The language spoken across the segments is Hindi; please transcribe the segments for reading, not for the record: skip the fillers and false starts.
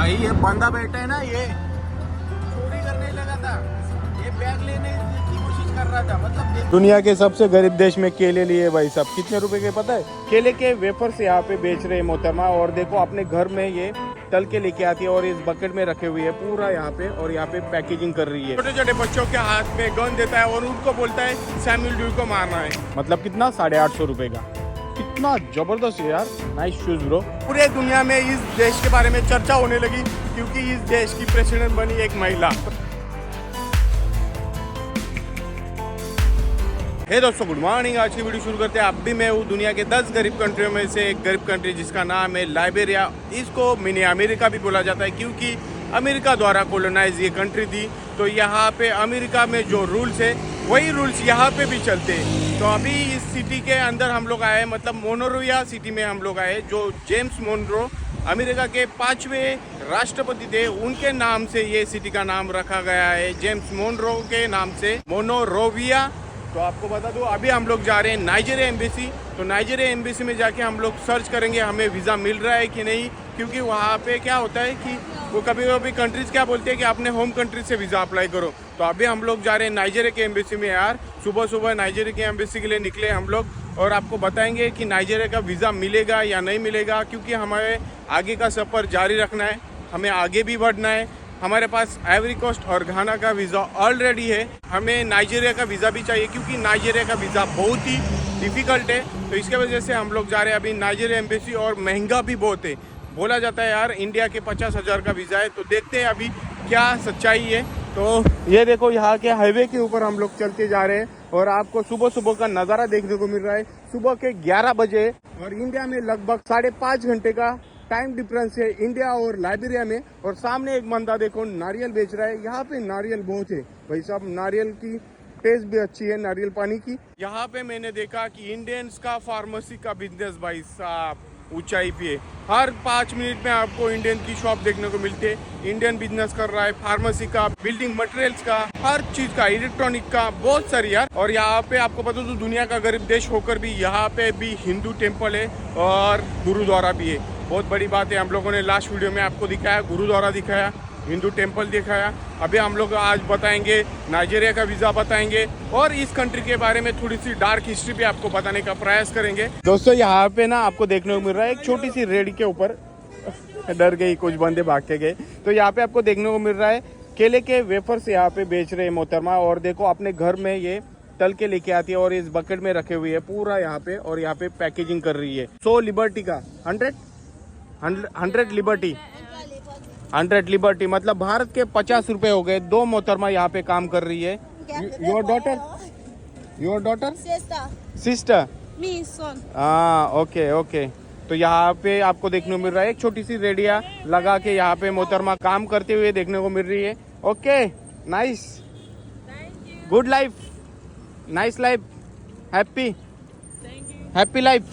भाई ये बंदा बैठा है ना, ये चोरी करने लगा था, ये बैग लेने की कोशिश कर रहा था। मतलब दुनिया के सबसे गरीब देश में केले लिए भाई साहब, कितने रुपए के पता है? केले के वेफर्स यहाँ पे बेच रहे हैं मोहतरमा। और देखो अपने घर में ये तल के लेके आती है और इस बकेट में रखे हुए है पूरा यहाँ पे, और यहाँ पे पैकेजिंग कर रही है। छोटे छोटे बच्चों के हाथ में गन देता है और उनको बोलता है सैमुअल ड्यू को मारना है। मतलब कितना, 850 रुपए का। कितना जबरदस्त है यार, नाइस शूज ब्रो। पूरे दुनिया में इस देश के बारे में चर्चा होने लगी क्योंकि इस देश की प्रेसिडेंट बनी एक महिला। हे दोस्तों, गुड मॉर्निंग। आज की वीडियो शुरू करते हैं। अब भी मैं हूँ दुनिया के 10 गरीब कंट्रियों में से एक गरीब कंट्री जिसका नाम है लाइबेरिया। इसको मिनी अमेरिका भी बोला जाता है क्योंकि अमेरिका द्वारा कॉलोनाइज ये कंट्री थी। तो यहाँ पे अमेरिका में जो रूल्स है वही रूल्स यहाँ पे भी चलते हैं। तो अभी इस सिटी के अंदर हम लोग आए, मतलब मोनरोविया सिटी में हम लोग आए। जो जेम्स मोनरो अमेरिका के 5वें राष्ट्रपति थे, उनके नाम से ये सिटी का नाम रखा गया है, जेम्स मोनरो के नाम से मोनरोविया। तो आपको बता दूं, अभी हम लोग जा रहे हैं नाइजीरिया एम्बेसी। तो नाइजीरिया एम्बेसी में जाके हम लोग सर्च करेंगे हमें वीज़ा मिल रहा है कि नहीं, क्योंकि वहाँ पे क्या होता है कि वो कभी कभी कंट्रीज़ क्या बोलते हैं कि अपने होम कंट्री से वीज़ा अप्लाई करो। तो अभी हम लोग जा रहे हैं नाइजीरिया के एम्बेसी में यार। सुबह सुबह नाइजीरिया के एम्बेसी के लिए निकले हम लोग, और आपको बताएंगे कि नाइजीरिया का वीज़ा मिलेगा या नहीं मिलेगा, क्योंकि हमें आगे का सफ़र जारी रखना है, हमें आगे भी बढ़ना है। हमारे पास आइवरी कोस्ट और घाना का वीज़ा ऑलरेडी है, हमें नाइजीरिया का वीज़ा भी चाहिए क्योंकि नाइजीरिया का वीज़ा बहुत ही डिफ़िकल्ट है। तो इसके वजह से हम लोग जा रहे हैं अभी नाइजीरिया एम्बेसी, और महंगा भी बहुत है। बोला जाता है यार इंडिया के 50,000 का वीज़ा है। तो देखते हैं अभी क्या सच्चाई है। तो ये देखो, यहाँ के हाईवे के ऊपर हम लोग चलते जा रहे हैं और आपको सुबह सुबह का नज़ारा देखने को मिल रहा है। सुबह के 11 बजे, और इंडिया में लगभग 5.5 घंटे का टाइम डिफरेंस है इंडिया और लाइबेरिया में। और सामने एक बंदा देखो नारियल बेच रहा है। यहाँ पे नारियल बहुत है भाई साहब, नारियल की टेस्ट भी अच्छी है, नारियल पानी की। यहाँ पे मैंने देखा कि इंडियंस का फार्मेसी का बिजनेस भाई साहब ऊंचाई पे है। हर 5 मिनट में आपको इंडियन की शॉप देखने को मिलती है। इंडियन बिजनेस कर रहा है, फार्मेसी का, बिल्डिंग मटेरियल्स का, हर चीज का, इलेक्ट्रॉनिक का, बहुत सारी यार। और यहाँ पे आपको पता तो दुनिया का गरीब देश होकर भी यहाँ पे भी हिंदू टेम्पल है और गुरुद्वारा भी है। बहुत बड़ी बात है। हम लोगों ने लास्ट वीडियो में आपको दिखाया, गुरुद्वारा दिखाया, हिंदू टेम्पल दिखाया। अभी हम लोग आज बताएंगे नाइजीरिया का वीज़ा बताएंगे, और इस कंट्री के बारे में थोड़ी सी डार्क हिस्ट्री भी आपको बताने का प्रयास करेंगे। दोस्तों, यहाँ पे ना आपको देखने को मिल रहा है एक छोटी सी रेडी के ऊपर डर गई, कुछ बंदे भाग के गए। तो यहाँ पे आपको देखने को मिल रहा है केले के वेफर्स यहाँ पे बेच रहे हैं मोहतरमा। और देखो अपने घर में ये तल के लेके आती है और इस बकेट में रखे हुए है पूरा यहाँ पे, और यहाँ पे पैकेजिंग कर रही है। 100 लिबर्टी का 100 लिबर्टी 100 लिबर्टी, मतलब भारत के 50 रुपए हो गए। 2 मोहतरमा यहाँ पे काम कर रही है। योर डॉटर सिस्टर मी सन। हाँ, ओके। तो यहाँ पे आपको देखने को मिल रहा है एक छोटी सी रेडिया लगा के यहाँ पे मोहतरमा काम करते हुए देखने को मिल रही है। Okay, nice, good life, nice life, happy life.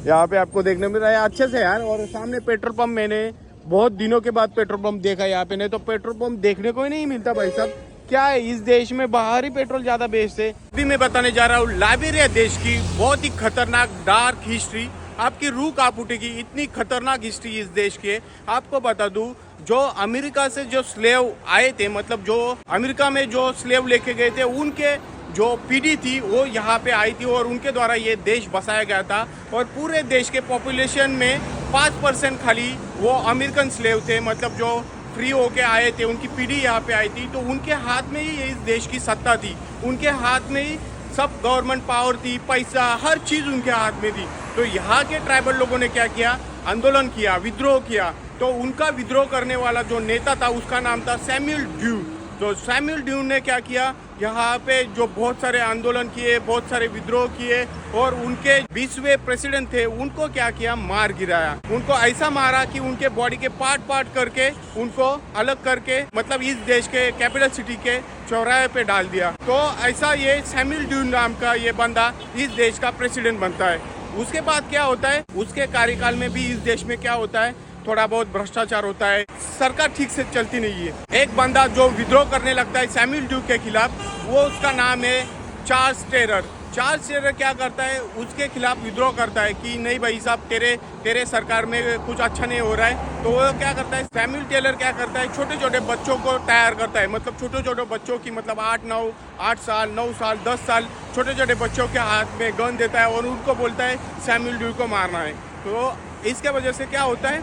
यहाँ पे आपको देखने मिल रहा है अच्छे से यार। और सामने पेट्रोल पंप, मैंने बहुत दिनों के बाद पेट्रोल पंप देखा यहाँ पे, नहीं तो पेट्रोल पंप देखने को ही नहीं मिलता भाई साहब। क्या है, इस देश में बाहर ही पेट्रोल ज्यादा बेचते। अभी मैं बताने जा रहा हूँ लाइबेरिया देश की बहुत ही खतरनाक डार्क हिस्ट्री। आपकी रूह कांप उठेगी, इतनी खतरनाक हिस्ट्री इस देश की है। आपको बता दूं, जो अमेरिका से जो स्लेव आए थे, मतलब जो अमेरिका में जो स्लेव लेके गए थे, उनके जो पीढ़ी थी वो यहाँ पे आई थी और उनके द्वारा ये देश बसाया गया था। और पूरे देश के पॉपुलेशन में 5% खाली वो अमेरिकन स्लेव थे, मतलब जो फ्री होके आए थे, उनकी पीढ़ी यहाँ पे आई थी। तो उनके हाथ में ही इस देश की सत्ता थी, उनके हाथ में ही सब गवर्नमेंट पावर थी, पैसा, हर चीज़ उनके हाथ में थी। तो यहाँ के ट्राइबल लोगों ने क्या किया, आंदोलन किया, विद्रोह किया। तो उनका विद्रोह करने वाला जो नेता था उसका नाम था सैमुअल ड्यू। तो सैमुअल ड्यू ने क्या किया, यहाँ पे जो बहुत सारे आंदोलन किए, बहुत सारे विद्रोह किए, और उनके 20वें प्रेसिडेंट थे उनको क्या किया, मार गिराया। उनको ऐसा मारा कि उनके बॉडी के पार्ट करके उनको अलग करके, मतलब इस देश के कैपिटल सिटी के चौराहे पे डाल दिया। तो ऐसा ये सैमुअल ड्यू नाम का ये बंदा इस देश का प्रेसिडेंट बनता है। उसके बाद क्या होता है, उसके कार्यकाल में भी इस देश में क्या होता है, थोड़ा बहुत भ्रष्टाचार होता है, सरकार ठीक से चलती नहीं है। एक बंदा जो विद्रोह करने लगता है सैमुअल ड्यू के खिलाफ, वो उसका नाम है चार्ल्स टेलर। चार्ल्स टेलर क्या करता है, उसके खिलाफ विद्रोह करता है कि नहीं भाई साहब तेरे सरकार में कुछ अच्छा नहीं हो रहा है। तो वो क्या करता है, सैमुअल टेलर क्या करता है, छोटे छोटे बच्चों को तैयार करता है, मतलब छोटे छोटे बच्चों की मतलब 8 साल 9 साल 10 साल छोटे छोटे बच्चों के हाथ में गन देता है और उनको बोलता है सैमुअल ड्यू को मारना है। तो इसके वजह से क्या होता है,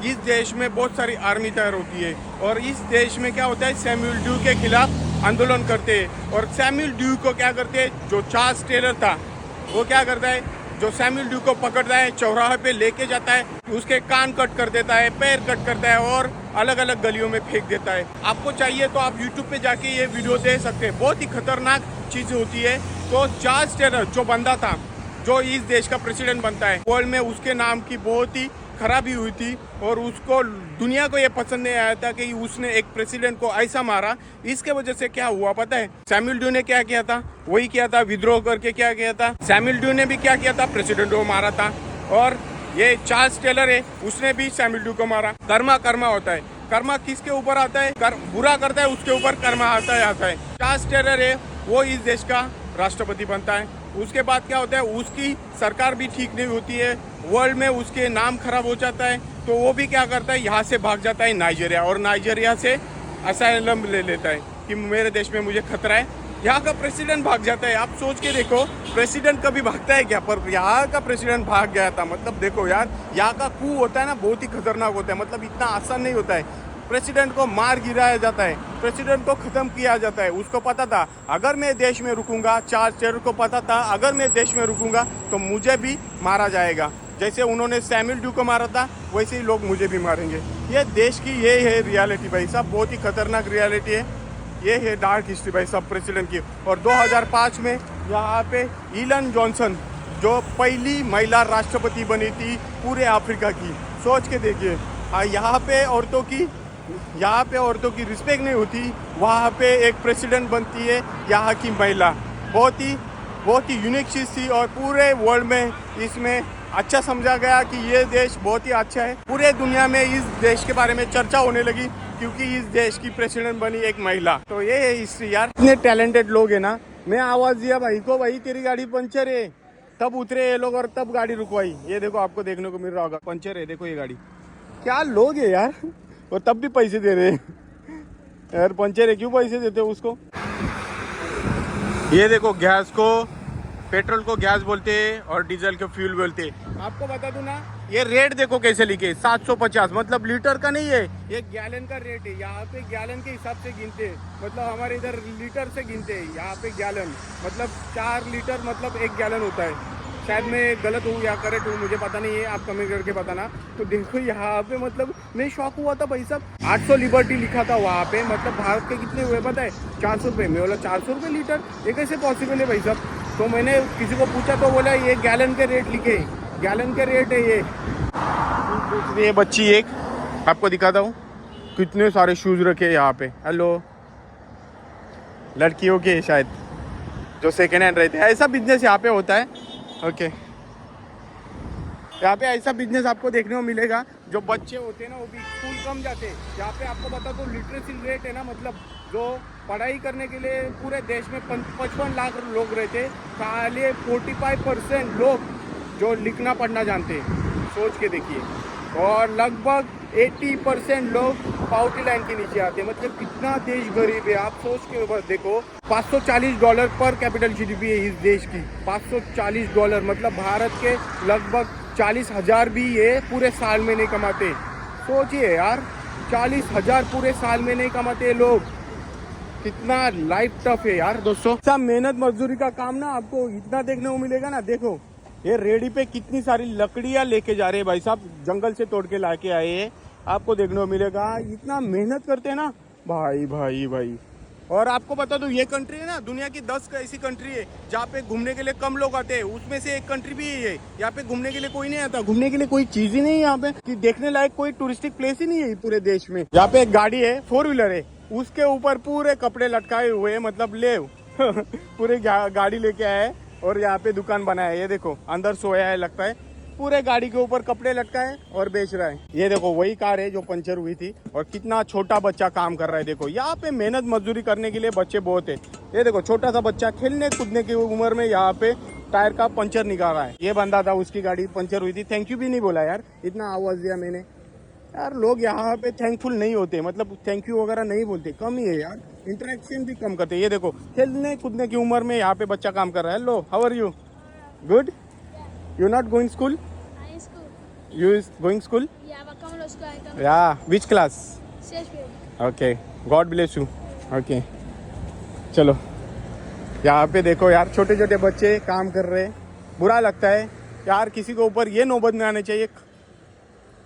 इस देश में बहुत सारी आर्मी तैयार होती है और इस देश में क्या होता है, सैमुअल ड्यू के खिलाफ आंदोलन करते हैं। और सैमुअल ड्यू को क्या करते हैं, जो चार्ल्स टेलर था वो क्या करता है, जो सैमुअल ड्यू को पकड़ता है, चौराहे पे लेके जाता है, उसके कान कट कर देता है, पैर कट करता है और अलग अलग गलियों में फेंक देता है। आपको चाहिए तो आप यूट्यूब पे जाके ये वीडियो देख सकते हैं, बहुत ही खतरनाक चीज़ होती है। तो चार्ल्स टेलर जो बंदा था, जो इस देश का प्रेसिडेंट बनता है, वर्ल्ड में उसके नाम की बहुत ही खराबी हुई थी और उसको दुनिया को ये पसंद नहीं आया था कि उसने एक प्रेसिडेंट को ऐसा मारा। इसके वजह से क्या हुआ पता है, सैमुअल ड्यू ने क्या किया था, वही किया था, विद्रोह करके क्या किया था, सैमुअल ड्यू ने भी क्या किया था, प्रेसिडेंट को मारा था। और ये चार्ल्स टेलर है, उसने भी सैमुअल ड्यू को मारा। कर्मा होता है, कर्मा किसके ऊपर आता है, बुरा करता है उसके ऊपर कर्मा आता है। चार्ल्स टेलर है, वो इस देश का राष्ट्रपति बनता है। उसके बाद क्या होता है, उसकी सरकार भी ठीक नहीं होती है, वर्ल्ड में उसके नाम खराब हो जाता है। तो वो भी क्या करता है, यहाँ से भाग जाता है नाइजीरिया और नाइजीरिया से असाइलम ले लेता है कि मेरे देश में मुझे खतरा है। यहाँ का प्रेसिडेंट भाग जाता है। आप सोच के देखो, प्रेसिडेंट कभी भागता है क्या, पर यहाँ का प्रेसिडेंट भाग गया था। मतलब देखो यार, यहाँ का कू होता है ना, बहुत ही खतरनाक होता है, मतलब इतना आसान नहीं होता है। प्रेसिडेंट को मार गिराया जाता है, प्रेसिडेंट को खत्म किया जाता है। उसको पता था अगर मैं देश में रुकूंगा, चार्ल्स टेलर को पता था अगर मैं देश में रुकूंगा तो मुझे भी मारा जाएगा। जैसे उन्होंने सैमुअल ड्यू को मारा था, वैसे ही लोग मुझे भी मारेंगे। ये देश की ये है रियलिटी भाई साहब, बहुत ही खतरनाक रियलिटी है। ये है डार्क हिस्ट्री भाई साहब प्रेसिडेंट की। और 2005 में यहाँ पे इलन जॉनसन, जो पहली महिला राष्ट्रपति बनी थी पूरे अफ्रीका की, सोच के देखिए। यहाँ पे औरतों की रिस्पेक्ट नहीं होती, वहाँ पे एक प्रेसिडेंट बनती है यहाँ की महिला। बहुत ही यूनिक चीज़ थी और पूरे वर्ल्ड में इसमें अच्छा समझा गया कि ये देश बहुत ही अच्छा है। पूरे दुनिया में इस देश के बारे में चर्चा होने लगी क्योंकि इस देश की प्रेसिडेंट बनी एक महिला। तो ये है हिस्ट्री यार। इतने टैलेंटेड लोग हैं ना। मैं आवाज़ दिया भाई को, भाई तेरी गाड़ी पंचर है, तब उतरे ये लोग और तब गाड़ी रुकवाई। ये देखो, आपको देखने को मिल रहा होगा, पंचर है, देखो ये गाड़ी। क्या लोग है यार, और तब भी पैसे दे रहे हैं यार। पंचर है, क्यों पैसे देते हो उसको। ये देखो, गैस को, पेट्रोल को गैस बोलते हैं और डीजल को फ्यूल बोलते हैं। आपको बता दूं ना, ये रेट देखो कैसे लिखे, 750, मतलब लीटर का नहीं है, ये गैलन का रेट है। यहाँ पे गैलन के हिसाब से गिनते हैं, मतलब हमारे इधर लीटर से गिनते हैं, यहाँ पे गैलन मतलब 4 लीटर मतलब 1 गैलन होता है। शायद मैं गलत हूँ या करेक्ट हूँ, मुझे पता नहीं है, आप कमेंट करके बताना। तो देखो यहाँ पे, मतलब मैं शॉक हुआ था भाई साहब, 800 लिबर्टी लिखा था वहाँ पे, मतलब भारत के कितने हुए पता है, 400 रुपये। मैं बोला 400 रुपये लीटर, ये कैसे पॉसिबल है भाई साहब। तो मैंने किसी को पूछा तो बोला ये गैलन के रेट लिखे, गैलन के रेट है ये बच्ची एक, आपको दिखाता हूँ कितने सारे शूज़ रखे यहाँ पे। हेलो, लड़कियों के शायद जो सेकेंड हैंड रहते हैं, ऐसा बिजनेस यहाँ पे होता है। ओके, यहाँ पे ऐसा बिजनेस आपको देखने को मिलेगा। जो बच्चे होते हैं ना, वो भी स्कूल कम जाते हैं। यहाँ पे आपको बता दो, लिटरेसी रेट है ना, मतलब जो पढ़ाई करने के लिए पूरे देश में 55 लाख लोग रहते, खाली 45% लोग जो लिखना पढ़ना जानते हैं, सोच के देखिए। और लगभग 80% लोग पावर्टी लाइन के नीचे आते हैं। मतलब कितना देश गरीब है, आप सोच के बस देखो। $540 पर कैपिटल GDP है इस देश की, $540, मतलब भारत के लगभग 40,000 भी ये पूरे साल में नहीं कमाते। सोचिए यार, 40,000 पूरे साल में नहीं कमाते लोग। कितना लाइफ टफ है यार दोस्तों। सब मेहनत मजदूरी का काम ना आपको इतना देखने को मिलेगा ना। देखो ये रेडी पे कितनी सारी लकड़ियां लेके जा रहे हैं भाई साहब, जंगल से तोड़ के लाके आए हैं। आपको देखने को मिलेगा, इतना मेहनत करते हैं ना भाई भाई भाई। और आपको बता दूं, ये कंट्री है ना, दुनिया की 10 ऐसी कंट्री है जहाँ पे घूमने के लिए कम लोग आते हैं, उसमें से एक कंट्री भी है। यहाँ पे घूमने के लिए कोई नहीं आता, घूमने के लिए कोई चीज ही नहीं है यहाँ पे, कि देखने लायक कोई टूरिस्टिक प्लेस ही नहीं है पूरे देश में। यहाँ पे एक गाड़ी है, 4 व्हीलर है, उसके ऊपर पूरे कपड़े लटकाए हुए हैं, मतलब ले पूरे गाड़ी लेके आए और यहाँ पे दुकान बनाया है। ये देखो अंदर सोया है लगता है, पूरे गाड़ी के ऊपर कपड़े लटकाए और बेच रहा है। ये देखो वही कार है जो पंचर हुई थी और कितना छोटा बच्चा काम कर रहा है। देखो यहाँ पे मेहनत मजदूरी करने के लिए बच्चे बहुत है। ये देखो छोटा सा बच्चा खेलने कूदने की उम्र में यहाँ पे टायर का पंचर निकाल रहा है। ये बंदा था, उसकी गाड़ी पंचर हुई थी, थैंक यू भी नहीं बोला यार, इतना आवाज दिया मैंने। यार लोग यहाँ पे थैंकफुल नहीं होते, मतलब थैंक यू वगैरह नहीं बोलते, कम ही है यार, इंटरेक्शन भी कम करते। ये देखो खेलने कूदने की उम्र में यहाँ पे बच्चा काम कर रहा है। Hello, how are you? Good. You not going school? You is going school? Yeah which class? Okay, God bless you. Okay चलो, यहाँ पे देखो यार छोटे छोटे बच्चे काम कर रहे हैं। बुरा लगता है यार, किसी के ऊपर ये नौबत नहीं आने चाहिए,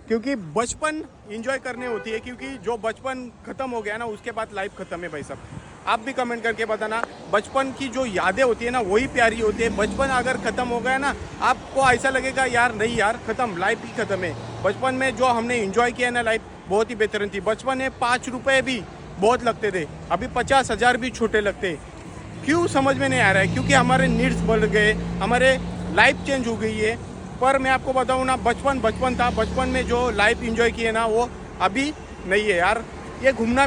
क्योंकि बचपन एंजॉय करने होती है, क्योंकि जो बचपन खत्म हो गया ना उसके बाद लाइफ खत्म है भाई साहब। आप भी कमेंट करके बताना, बचपन की जो यादें होती है ना वही प्यारी होती है। बचपन अगर खत्म हो गया ना, आपको ऐसा लगेगा यार नहीं यार खत्म, लाइफ ही खत्म है। बचपन में जो हमने एंजॉय किया ना लाइफ बहुत ही बेहतरीन थी। बचपन में 5 रुपये भी बहुत लगते थे, अभी 50,000 भी छोटे लगते। क्यों समझ में नहीं आ रहा है? क्योंकि हमारे नीड्स बढ़ गए, हमारे लाइफ चेंज हो गई है। पर मैं आपको बताऊँ ना, बचपन बचपन था, बचपन में जो लाइफ एंजॉय किए ना वो अभी नहीं है यार। ये घूमना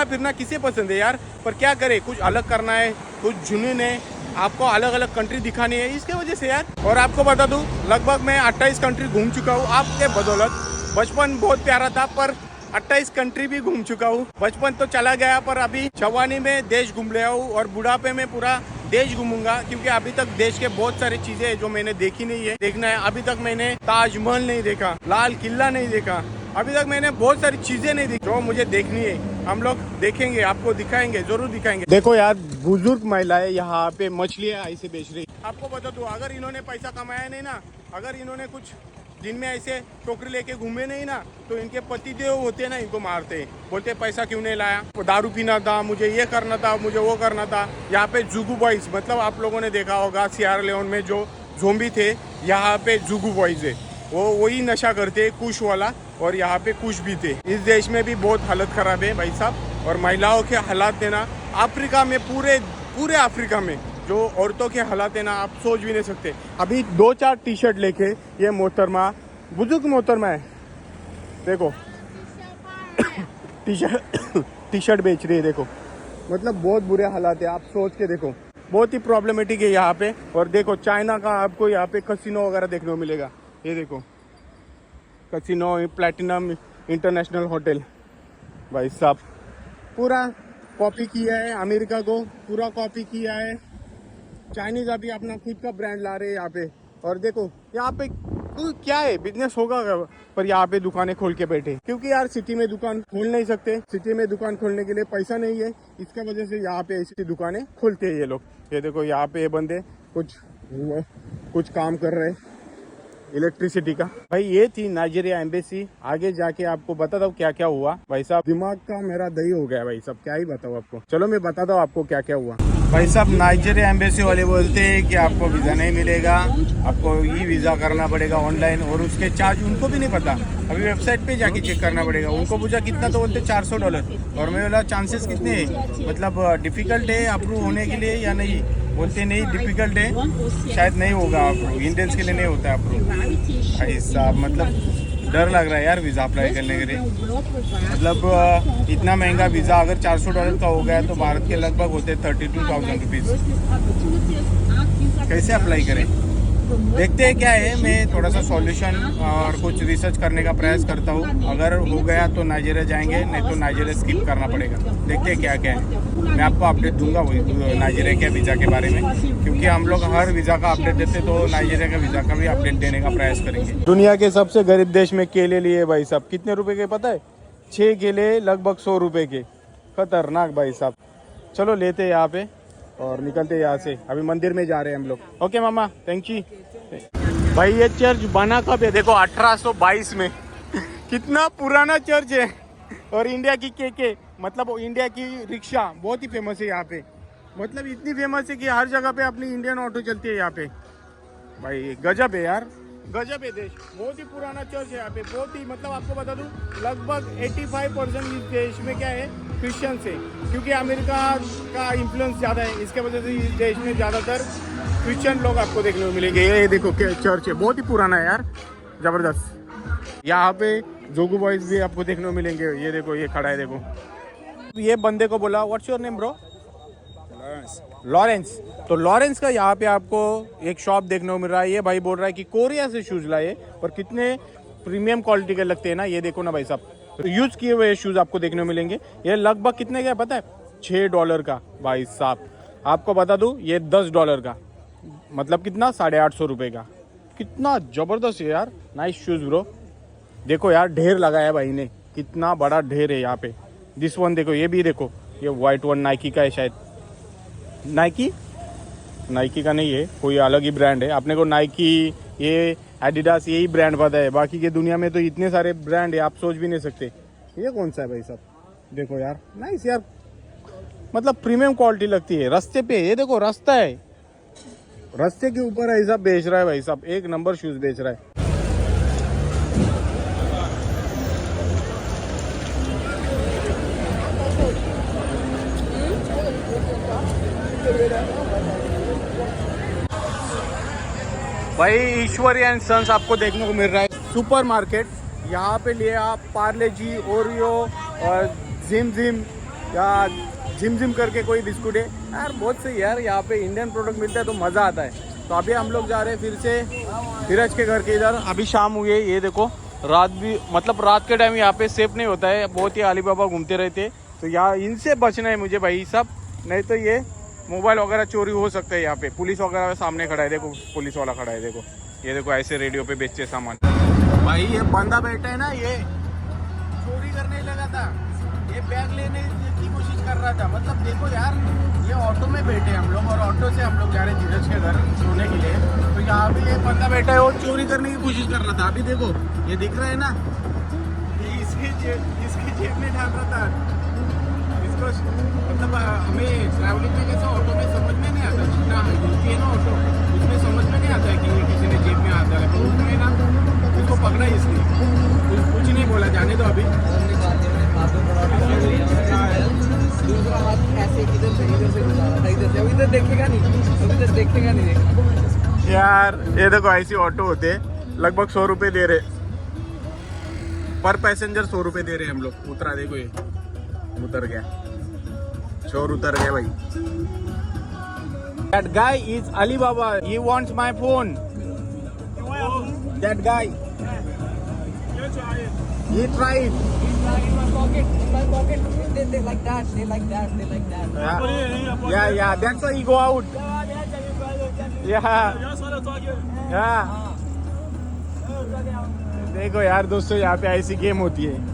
फिरना किसे पसंद है यार? पर क्या करे, कुछ अलग करना है, कुछ जुनून है, आपको अलग अलग कंट्री दिखानी है, इसके वजह से यार। और आपको बता दूं, लगभग मैं 28 कंट्री घूम चुका हूँ आपके बदौलत। बचपन बहुत प्यारा था पर 28 कंट्री भी घूम चुका हूँ। बचपन तो चला गया, पर अभी जवानी में देश घूम रहा हूँ और बुढ़ापे में पूरा देश घूमूंगा, क्योंकि अभी तक देश के बहुत सारी चीजें हैं जो मैंने देखी नहीं है, देखना है। अभी तक मैंने ताजमहल नहीं देखा, लाल किला नहीं देखा, अभी तक मैंने बहुत सारी चीजें नहीं देखी जो मुझे देखनी है। हम लोग देखेंगे, आपको दिखाएंगे, जरूर दिखाएंगे। देखो यार, बुजुर्ग महिलाएं यहाँ पे मछलियाँ ऐसे बेच रही। आपको बता दूं, अगर इन्होंने पैसा कमाया नहीं ना, अगर इन्होंने कुछ दिन में ऐसे टोकरी लेके घूमे नहीं ना, तो इनके पति जो होते ना इनको मारते, बोलते पैसा क्यों नहीं लाया, दारू पीना था, मुझे ये करना था, मुझे वो करना था। यहाँ पे जुगू बॉयज, मतलब आप लोगों ने देखा होगा सियारा लियोन में जो ज़ोंबी थे, यहाँ पे जुगू बॉयज है, वो वही नशा करते, कुश वाला, और यहाँ पे कुश भी थे। इस देश में भी बहुत हालत खराब है भाई साहब। और महिलाओं के हालात देना अफ्रीका में, पूरे अफ्रीका में जो औरतों के हालात है ना, आप सोच भी नहीं सकते। अभी 2-4 टी शर्ट लेके ये मोहतरमा, बुजुर्ग मोहतरमा है, देखो टी शर्ट बेच रही है, देखो मतलब बहुत बुरे हालात है। आप सोच के देखो, बहुत ही प्रॉब्लमेटिक है यहाँ पे। और देखो चाइना का आपको यहाँ पे कसिनो वगैरह देखने को मिलेगा। ये देखो कसिनो, प्लैटिनम इंटरनेशनल होटल, भाई साहब पूरा कॉपी किया है, अमेरिका को पूरा कॉपी किया है। चाइनीज अभी अपना खुद का ब्रांड ला रहे हैं यहाँ पे। और देखो यहाँ पे क्या है, बिजनेस होगा पर यहाँ पे दुकानें खोल के बैठे, क्योंकि यार सिटी में दुकान खोल नहीं सकते, सिटी में दुकान खोलने के लिए पैसा नहीं है, इसका वजह से यहाँ पे ऐसी दुकानें खोलते हैं ये लोग। ये देखो यहाँ पे ये बंदे कुछ काम कर रहे हैं इलेक्ट्रिसिटी का। भाई ये थी नाइजीरिया एम्बेसी। आगे जाके आपको बताता हूँ क्या क्या हुआ। भाई साहब दिमाग का मेरा दही हो गया भाई साहब, क्या ही बताऊँ आपको। चलो मैं बताता हूँ आपको क्या क्या हुआ। भाई साहब नाइजीरिया एम्बेसी वाले बोलते हैं कि आपको वीज़ा नहीं मिलेगा, आपको ई वीज़ा करना पड़ेगा ऑनलाइन, और उसके चार्ज उनको भी नहीं पता। अभी वेबसाइट पे जाके चेक करना पड़ेगा। उनको पूछा कितना, तो बोलते $400। और मैं बोला चांसेस कितने हैं, मतलब डिफ़िकल्ट है अप्रूव होने के लिए या नहीं? बोलते नहीं डिफ़िकल्ट है, शायद नहीं होगा अप्रूव, इंडियंस के लिए नहीं होता अप्रूव। भाई साहब मतलब डर लग रहा है यार वीज़ा अप्लाई करने के लिए। मतलब इतना महंगा वीज़ा अगर $400 का हो गया तो भारत के लगभग होते 32,000 रुपीज़। कैसे अप्लाई करें, देखते हैं क्या है। मैं थोड़ा सा सॉल्यूशन और कुछ रिसर्च करने का प्रयास करता हूँ। अगर हो गया तो नाइजीरिया जाएंगे, नहीं तो नाइजीरिया स्किप करना पड़ेगा। देखते हैं क्या क्या है, मैं आपको अपडेट दूंगा वही नाइजीरिया के वीज़ा के बारे में, क्योंकि हम लोग हर वीज़ा का अपडेट देते, तो नाइजीरिया का वीज़ा का भी अपडेट देने का प्रयास करेंगे। दुनिया के सबसे गरीब देश में केले लिए भाई साहब, कितने रुपए के पता है? 6 केले लगभग 100 रुपये के। खतरनाक भाई साहब। चलो लेते हैं यहाँ पे और निकलते यहाँ से। अभी मंदिर में जा रहे हैं हम लोग। Okay mama, thank you. भाई ये चर्च बना कब है? देखो 1822 में। कितना पुराना चर्च है। और इंडिया की केके, मतलब इंडिया की रिक्शा बहुत ही फेमस है यहाँ पे। मतलब इतनी फेमस है कि हर जगह पे अपनी इंडियन ऑटो चलती है यहाँ पे। भाई गजब है यार, गजब है देश। बहुत ही पुराना चर्च है यहाँ पे, बहुत ही, मतलब आपको बता दूं लगभग 85% इस देश में क्या है, क्रिश्चियंस है। क्योंकि अमेरिका का इन्फ्लुएंस ज़्यादा है, इसके वजह से इस देश में ज़्यादातर क्रिश्चियन लोग आपको देखने को मिलेंगे। ये देखो क्या चर्च है, बहुत ही पुराना है यार, जबरदस्त। यहाँ पे जोगू बॉयज भी आपको देखने को मिलेंगे। ये देखो ये खड़ा है, देखो। ये बंदे को बोला what's your name bro? Lawrence. तो लॉरेंस का यहाँ पे आपको एक शॉप देखने को मिल रहा है। ये भाई बोल रहा है कि कोरिया से शूज लाए और कितने प्रीमियम क्वालिटी के लगते हैं ना। ये देखो ना भाई साहब, तो यूज किए हुए शूज आपको देखने को मिलेंगे। ये लगभग कितने का पता है? $6 का भाई साहब। आपको बता दूं ये $10 का, मतलब कितना, 850 रुपये का। कितना जबरदस्त है यार, नाइस शूज ब्रो। देखो यार ढेर लगाया भाई ने, कितना बड़ा ढेर है यहाँ पे। दिस वन देखो, ये भी देखो, ये वाइट वन नाइकी का है शायद। नाइकी का नहीं है, कोई अलग ही ब्रांड है। अपने को नाइकी, ये एडिडास, यही ब्रांड पता है। बाकी के दुनिया में तो इतने सारे ब्रांड है, आप सोच भी नहीं सकते। ये कौन सा है भाई साहब? देखो यार नाइस यार, मतलब प्रीमियम क्वालिटी लगती है। रास्ते पे, ये देखो रास्ता है, रास्ते के ऊपर ऐसा बेच रहा है भाई साहब, एक नंबर शूज बेच रहा है। भाई ईश्वरी एंड सन्स आपको देखने को मिल रहा है सुपर मार्केट। यहाँ पे लिए आप पार्ले जी, ओरियो और जिम या जिम करके कोई बिस्कुट है यार, बहुत सही यार। यहाँ पे इंडियन प्रोडक्ट मिलता है तो मज़ा आता है। तो अभी हम लोग जा रहे हैं फिर से धीरज के घर के इधर। अभी शाम हुई है, ये देखो रात भी, मतलब रात के टाइम यहाँ पे सेफ नहीं होता है, बहुत ही अली बाबा घूमते रहते। तो यहाँ इनसे बचना है मुझे भाई सब, नहीं तो ये मोबाइल वगैरह चोरी हो सकता है। यहाँ पे पुलिस वगैरह सामने खड़ा है, देखो पुलिस वाला खड़ा है, देखो ये देखो ऐसे रेडियो पे बेचते सामान। भाई ये बंदा बैठा है ना, ये चोरी करने लगा था, ये बैग लेने की कोशिश कर रहा था। मतलब देखो यार, ये ऑटो में बैठे हम लोग और ऑटो से हम लोग जा रहे हैं धीरज के घर सोने के लिए। तो यहाँ पे ये बंदा बैठा है, वो चोरी करने की कोशिश कर रहा था। अभी देखो ये दिख रहा है ना, ये इसकी जेब में डाल रहा था। इसको मतलब हमें ट्रैवलिंग में कैसे ऑटो में समझ में नहीं आता, जितना हिलती है ना ऑटो, उसमें समझ में नहीं आता है कि किसी ने जेब में हाथ डाला। तो उसमें ना उसको पकड़ा इसलिए कुछ नहीं बोला, जाने दो। अभी दूसरा हाथ ऐसे इधर से गुजारा था, इधर से। अब इधर देखेगा नहीं, अब इधर देखेगा नहीं यार। ये देखो ऐसी ऑटो होते लगभग 100 रुपये दे रहे पर पैसेंजर, 100 रुपये दे रहे हम लोग। उतरा देखो, ये उतर गया, चोर उतर गया भाई। That guy is Alibaba. He wants my phone. That guy. He tried. in my pocket. They like that. They like that. Yeah. That's why he go out. Yeah. देखो यार दोस्तों, यहाँ पे ऐसी गेम होती है।